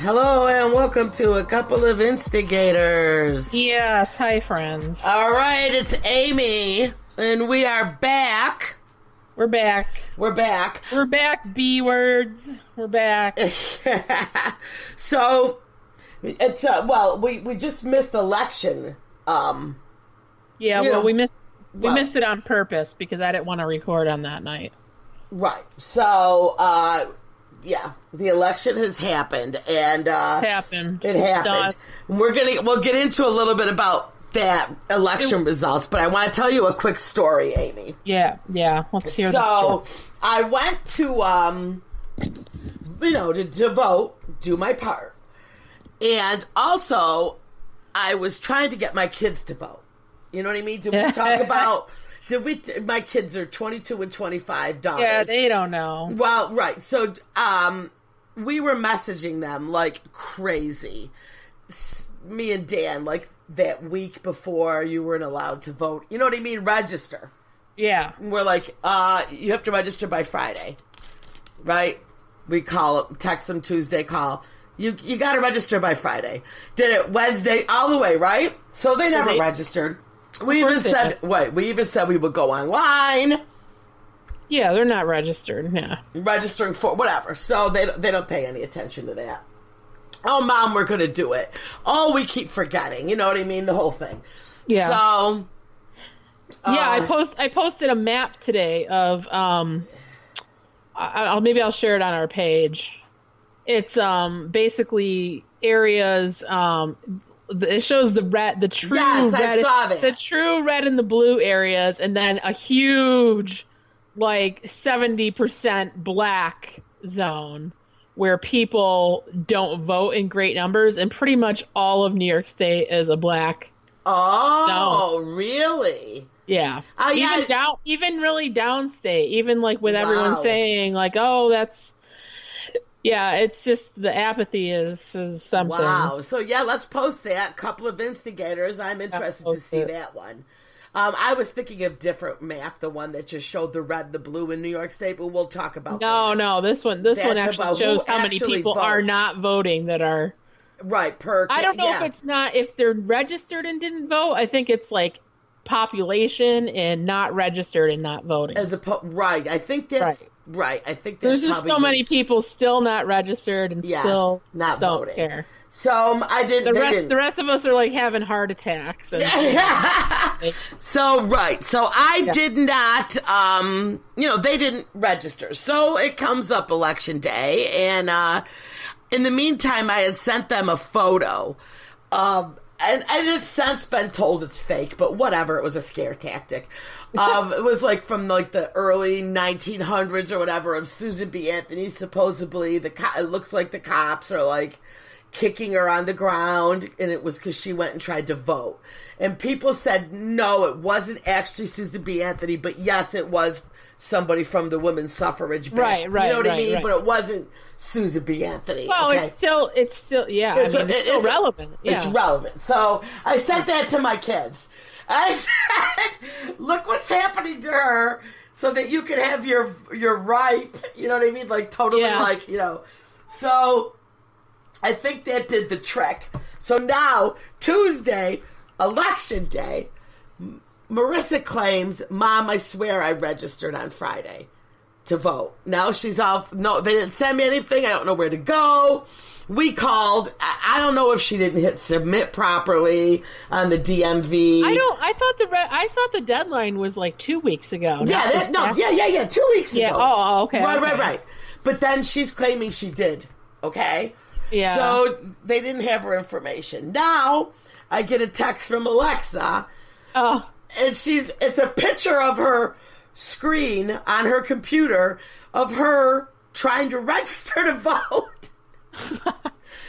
Hello and welcome to A Couple of Instigators. Yes, hi friends. All right, it's Amy, and we are back. We're back. We're back. We're back, B words. We're back. So, it's we just missed election. We missed it on purpose because I didn't want to record on that night. Right. So, the election has happened, and it happened. Done. We'll get into a little bit about that election results, but I want to tell you a quick story, Amy. Yeah. Let's hear the So, story. I went to vote, do my part, and also I was trying to get my kids to vote. You know what I mean? Did we talk about? My kids are 22 and 25 daughters. Yeah, they don't know. Well, right. So, we were messaging them like crazy. Me and Dan, like that week before you weren't allowed to vote. You know what I mean? Register. Yeah. And we're like, you have to register by Friday. Right? We text them Tuesday, call. You got to register by Friday. Did it Wednesday all the way, right? So they never registered. We even said we would go online. Yeah, they're not registered. Yeah, registering for whatever. So they don't pay any attention to that. Oh, Mom, we're gonna do it. Oh, we keep forgetting. You know what I mean? The whole thing. Yeah. So. I posted a map today of I'll share it on our page. It's basically areas. It shows the true red and the blue areas, and then a huge, like 70% black zone where people don't vote in great numbers, and pretty much all of New York State is a black zone. Really? Yeah. Even really downstate, even like with everyone saying like, oh, that's. Yeah, it's just the apathy is something. Wow. So, let's post that. Couple of Instigators. I'm interested to see that one. I was thinking of different map, the one that just showed the red and the blue in New York State, but we'll talk about that. No, this one actually shows how many people are not voting that are... Right, I don't know if they're registered and didn't vote. I think it's like population and not registered and not voting. Right, I think that's... Right, I think that's there's just so many people still not registered and still not don't voting. Care. So I didn't. The rest of us are like having heart attacks. And, So I did not. They didn't register. So it comes up election day, and in the meantime, I had sent them a photo. And it's since been told it's fake, but whatever. It was a scare tactic. It was like from like the early 1900s or whatever of Susan B. Anthony. Supposedly, it looks like the cops are like kicking her on the ground, and it was because she went and tried to vote. And people said no, it wasn't actually Susan B. Anthony, but yes, it was somebody from the women's suffrage back. Right. You know what I mean? Right. But it wasn't Susan B. Anthony. Well, okay? it's still, it's still relevant. Yeah. It's relevant. So I sent that to my kids. I said, look what's happening to her so that you can have your right. You know what I mean? Like totally So I think that did the trick. So now, Tuesday, election day, Marissa claims, Mom, I swear I registered on Friday to vote. Now she's off. No, they didn't send me anything. I don't know where to go. We called. I don't know if she didn't hit submit properly on the DMV. I thought the deadline was like 2 weeks ago. 2 weeks ago. Oh, okay. Right. But then she's claiming she did. Okay. Yeah. So they didn't have her information. Now I get a text from Alexa. Oh. And it's a picture of her screen on her computer of her trying to register to vote.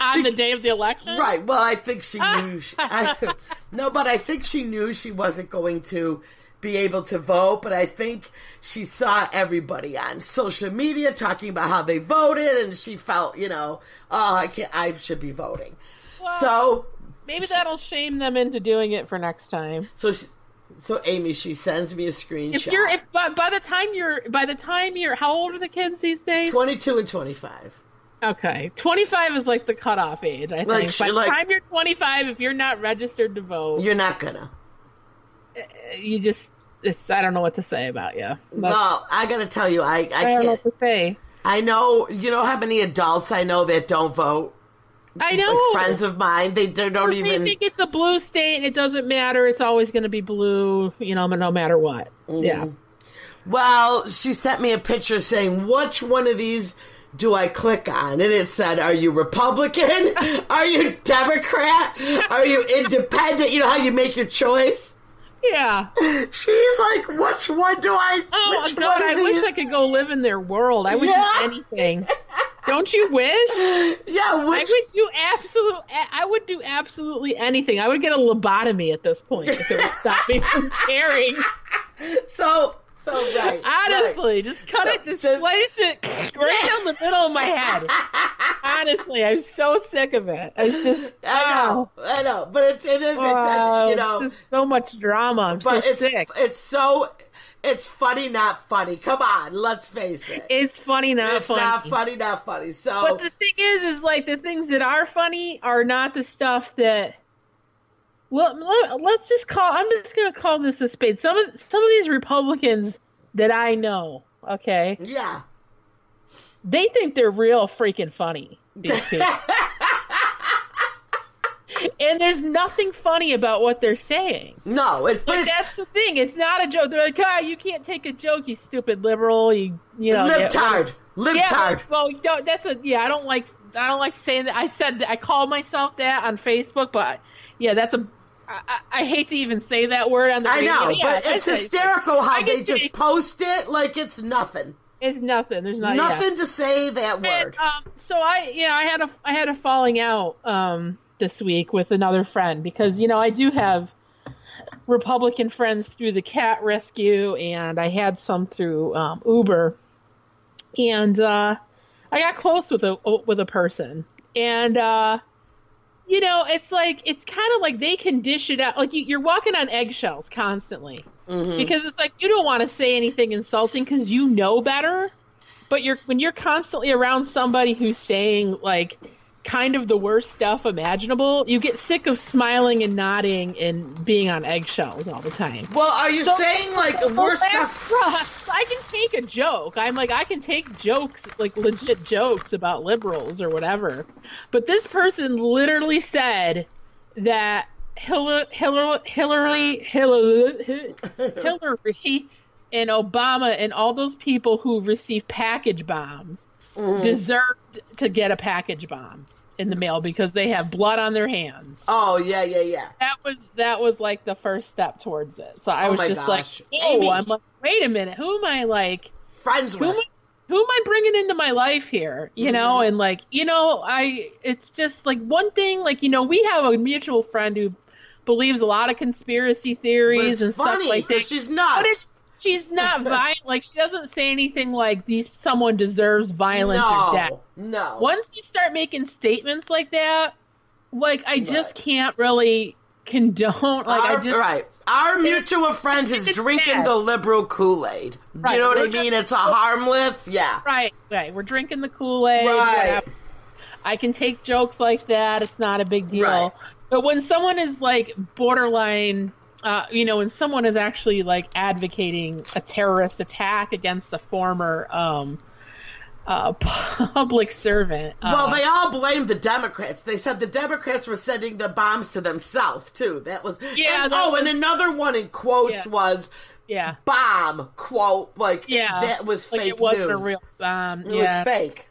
On the day of the election? Right. Well, I think she knew. But I think she knew she wasn't going to be able to vote. But I think she saw everybody on social media talking about how they voted, and she felt, I should be voting. Well, so maybe that'll shame them into doing it for next time. So Amy, she sends me a screenshot. By the time you're, how old are the kids these days? 22 and 25. Okay. 25 is like the cutoff age, I think. By the time you're 25, if you're not registered to vote... You're not gonna. You just... I don't know what to say about you. Well, I gotta tell you, I can't... I don't know what to say. I know... You know how many adults I know that don't vote? I know. Like friends of mine, they don't even... They think it's a blue state, and it doesn't matter. It's always going to be blue, no matter what. Mm. Yeah. Well, she sent me a picture saying, which one of these do I click on? And it said, are you Republican? Are you Democrat? Are you independent? You know how you make your choice? Yeah. She's like, which one do I... Oh, God, I wish I could go live in their world. I would do anything. Don't you wish? Yeah, I would do absolutely anything. I would get a lobotomy at this point if it would stop me from caring. So right. Honestly, just cut it, just slice it right down the middle of my head. Honestly, I'm so sick of it. I know, but it is, it's just so much drama. I'm so sick. It's funny, not funny. Come on, let's face it. It's funny, not funny. It's not funny, not funny. So, but the thing is like the things that are funny are not the stuff that. Well, I'm just going to call this a spade. Some of these Republicans that I know, okay? Yeah. They think they're real freaking funny, these people. And there's nothing funny about what they're saying. No, that's the thing. It's not a joke. They're like, you can't take a joke, you stupid liberal. You know, libtard. Well, I don't like saying that. I call myself that on Facebook, but that's I hate to even say that word on the radio. I know, but it's hysterical how they just post it like it's nothing. It's nothing. There's nothing to say that word. And, so I had a falling out this week with another friend because I do have Republican friends through the cat rescue, and I had some through Uber, and I got close with a person, and. It's kind of like they can dish it out. Like you're walking on eggshells constantly because it's like you don't want to say anything insulting because you know better. But when you're constantly around somebody who's saying like kind of the worst stuff imaginable, you get sick of smiling and nodding and being on eggshells all the time. Well, are you saying like worse stuff? I can take a joke. I'm like, I can take jokes, like legit jokes about liberals or whatever. But this person literally said that Hillary and Obama and all those people who received package bombs deserved to get a package bomb in the mail because they have blood on their hands. Oh, yeah. That was like the first step towards it. So I was just gosh. Like, oh, I'm like, wait a minute, who am I like friends with? Who am I bringing into my life here? You know, and like, it's just like one thing, like, we have a mutual friend who believes a lot of conspiracy theories and stuff like that. She's nuts. But she's not violent. Like, she doesn't say anything like someone deserves violence or death. No. Once you start making statements like that, like, I just can't really condone. Like, right. Our mutual friend is drinking the liberal Kool-Aid. Right. You know what I mean? It's a harmless, Right. We're drinking the Kool-Aid. Right. I can take jokes like that. It's not a big deal. Right. But when someone is like borderline... when someone is actually like advocating a terrorist attack against a former public servant. Well, they all blamed the Democrats. They said the Democrats were sending the bombs to themselves too. That was and another one in quotes was bomb quote that was fake like it wasn't news. A real bomb. It was fake.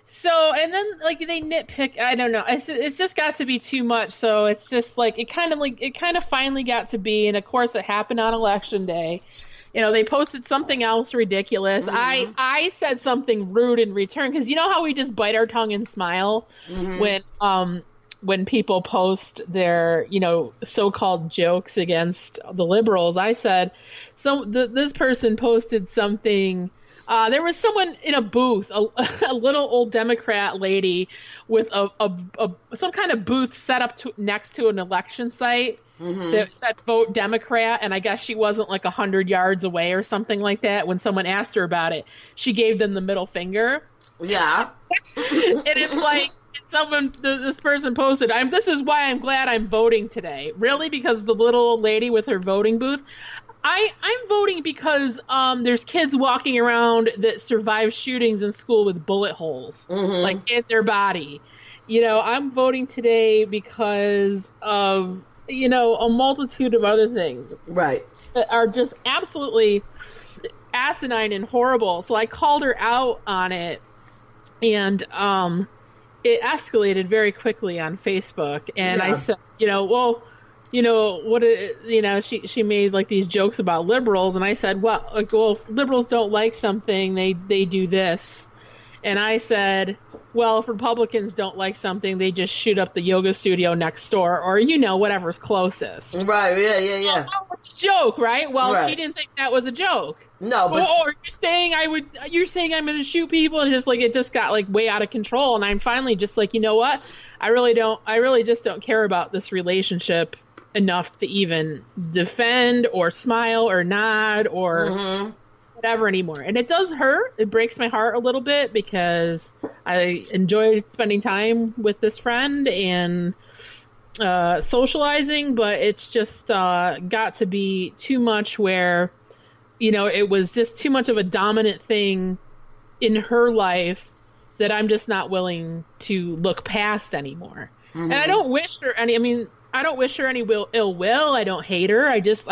So, and then like they nitpick. I don't know. It's just got to be too much. So it's just like it kind of finally got to be. And of course, it happened on Election Day. They posted something else ridiculous. I said something rude in return because you know how we just bite our tongue and smile when people post their so-called jokes against the liberals. I said this person posted something. There was someone in a booth, a little old Democrat lady with some kind of booth set up next to an election site that said vote Democrat, and I guess she wasn't like 100 yards away or something like that. When someone asked her about it, she gave them the middle finger. Yeah. And it's like, this person posted, this is why I'm glad I'm voting today. Really? Because the little old lady with her voting booth? I'm voting because there's kids walking around that survive shootings in school with bullet holes, like in their body. I'm voting today because of, a multitude of other things. Right. That are just absolutely asinine and horrible. So I called her out on it, and it escalated very quickly on Facebook. And I said, she made like these jokes about liberals, and I said, well, if liberals don't like something, they do this. And I said, well, if Republicans don't like something, they just shoot up the yoga studio next door, or whatever's closest. Right? Yeah. Oh, it's a joke, right? Well, She didn't think that was a joke. No, but you're saying I'm going to shoot people, and it just got like way out of control. And I'm finally just like, you know what? I really just don't care about this relationship enough to even defend or smile or nod or whatever anymore. And it does hurt. It breaks my heart a little bit because I enjoyed spending time with this friend and socializing, but it's just got to be too much where, it was just too much of a dominant thing in her life that I'm just not willing to look past anymore. And I don't wish her any ill will. I don't hate her. I just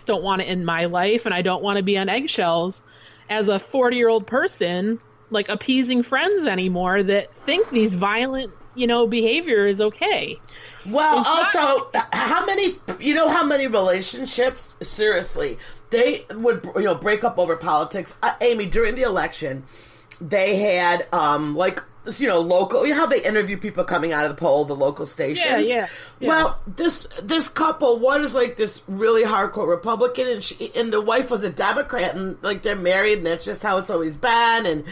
don't want it in my life, and I don't want to be on eggshells as a 40-year-old person, like appeasing friends anymore that think these violent, behavior is okay. Well, also, how many relationships, seriously, they would, break up over politics. Amy, during the election, they had, local, how they interview people coming out of the poll, the local stations. Yeah. Well, this couple, one is like this really hardcore Republican, and the wife was a Democrat, and like they're married, and that's just how it's always been. And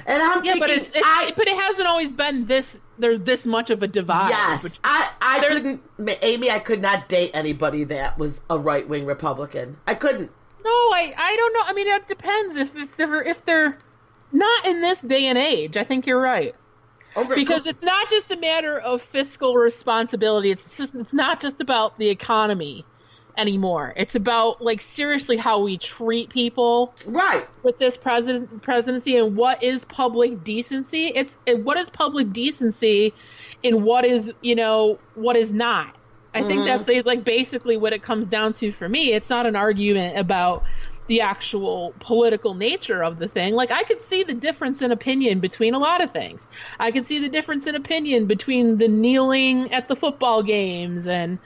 I'm thinking, but it hasn't always been this. There's this much of a divide. Yes, I could not date anybody that was a right wing Republican. I couldn't. No, I don't know. I mean, it depends if they're not in this day and age. I think you're right. Because it's not just a matter of fiscal responsibility. It's not just about the economy anymore. It's about, like, seriously how we treat people. Right. With this presidency, and what is public decency. What is public decency and what is not. I think that's like basically what it comes down to for me. It's not an argument about the actual political nature of the thing. Like, I could see the difference in opinion between a lot of things. I could see the difference in opinion between the kneeling at the football games and,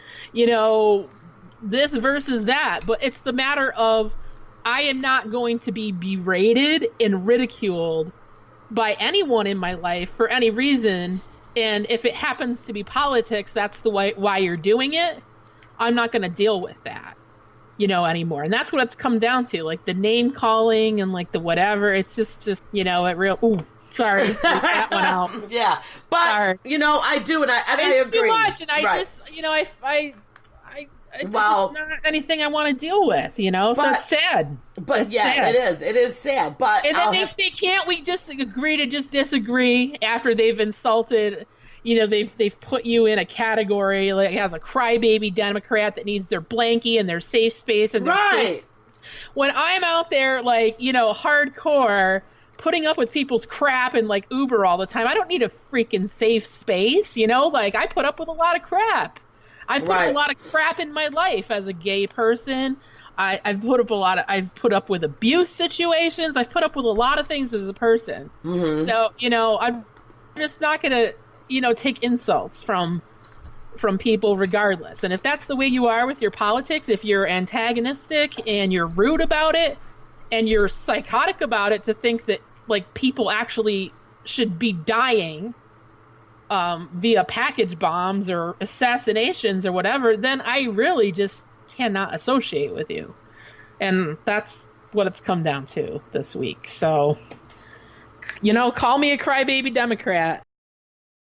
this versus that. But it's the matter of, I am not going to be berated and ridiculed by anyone in my life for any reason. And if it happens to be politics, that's the why you're doing it. I'm not going to deal with that. Anymore. And that's what it's come down to, like the name calling and like the whatever. It's just it real. Ooh, sorry, that one out. Yeah, but sorry. I do, and I agree. It's too much, and I just, it's not anything I want to deal with. So it's sad. But it's sad. It is sad. But and then they say, can't we just agree to just disagree after they've insulted? They've put you in a category like as a crybaby Democrat that needs their blankie and their safe space and their right. When I'm out there like hardcore putting up with people's crap and like Uber all the time, I don't need a freaking safe space. Like I put up with a lot of crap. I put up a lot of crap in my life as a gay person. I've put up with abuse situations. I've put up with a lot of things as a person. Mm-hmm. So I'm just not gonna take insults from people regardless. And if that's the way you are with your politics, if you're antagonistic and you're rude about it and you're psychotic about it to think that like people actually should be dying via package bombs or assassinations or whatever, then I really just cannot associate with you. And that's what it's come down to this week. So, call me a crybaby Democrat.